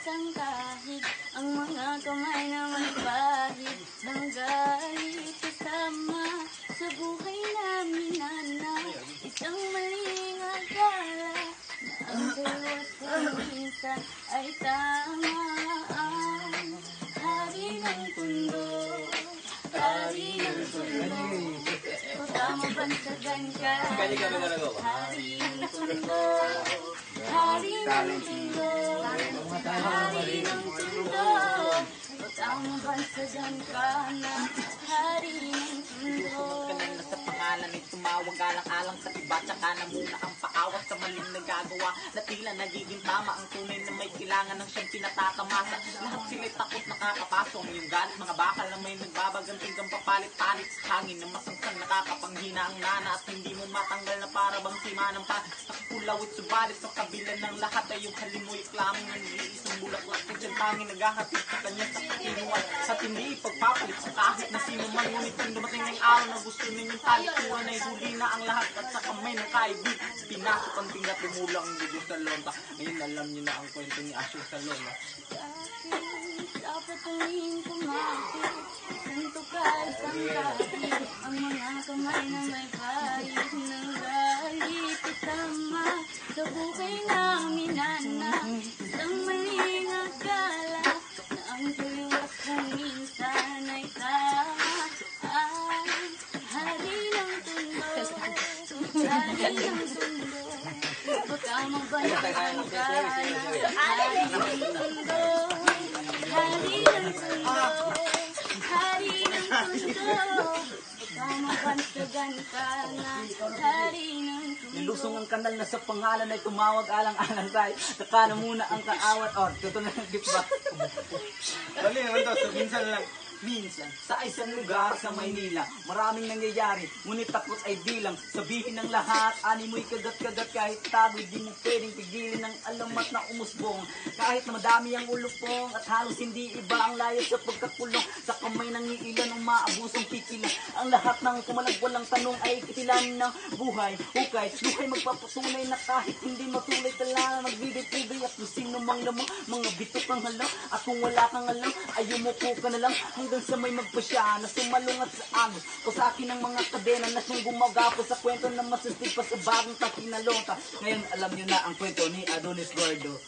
isang kahig, ang mga kamay na may bahid ng galit kasama sa buhay namin na isang maling akala na ang bawat minsan ay tama. Hari ng tundo, hari ng tundo, pagkamabansagan ka. Hari ng tundo, hari ng tundo, hari ng tundo, pagkamabansagan ka na. Hari ng tundo. Kanina sa pangalan ay tumawag alang-alang sa iba, tsaka na muna ang paawat sa maling nagagawa na tila nagiging tama ang tunay na may kailangan ng siyang pinatatamasa. Lahat sila'y takot nakakapasong yung galit, mga bakal na may nagbabaganting kang papalit-palit sa hangin na masangsang nakakapanghina ang nana at hindi mo matanggal na para bang simanang pa nakakulawit subalit sa kabila ng lahat ay yung halimoy klamang ng iisang bulaklak at siyang tanging naghahatid sa kanya sa katinuan at hindi ipagpapalit sa kahit na sino man. Ngunit kung dumating ang araw na gusto ninyong talikuan ay huli na ang lahat at sa kamay ng kaibig pinasok ang tinga, tumulang ang dugo sa lonta. Ngayon alam niyo na ang kwento ni Asyo sa lola. Dapat tumingin kumapit, santo ka isang kahig, ang mga kamay na may bahid ng galit kasama sa buhay namin na isang maling akala na ang tuliwas kung minsan ay tama. Hari ng tundo, hari ng tundo, baka mabanyagan ka na. Hari ng tundo, hari ng tundo, hari ng tundo, baka mabanyagan ka na. Hari ng tundo. Nilusong ang kanal na sa pangalan ay tumawag alang-alang tayo. Saka na muna ang kaawat. Or, tuto na ng gift back. Dali naman to, so minsan lang. Minsan, sa isang lugar sa Maynila, maraming nangyayari, ngunit takot ay bilang. Sabihin ng lahat, animoy kagat-kagat kahit tago, di mo pwedeng pigilin ng alamat na umusbong. Kahit na madami ang ulupong at halos hindi iba ang layo sa pagkakulong. Sa kamay ng iilan ang maabusong pipila. Ang lahat ng kumalagwalang tanong ay kitilan ng buhay. Hukay, lukay magpapatunay na kahit hindi matulay tala, magbibig-ibig at kung sino mang lamang, mga bitok ang halang. At kung wala kang alam, ay umupo ka na lang. Hanggang sa may magpasya na sumalungat sa agos o sa akin ng mga kadena na siyang gumagapo sa kwento na masastig pa sa bagong takinalota. Ngayon alam niyo na ang kwento ni Adonis Gordo.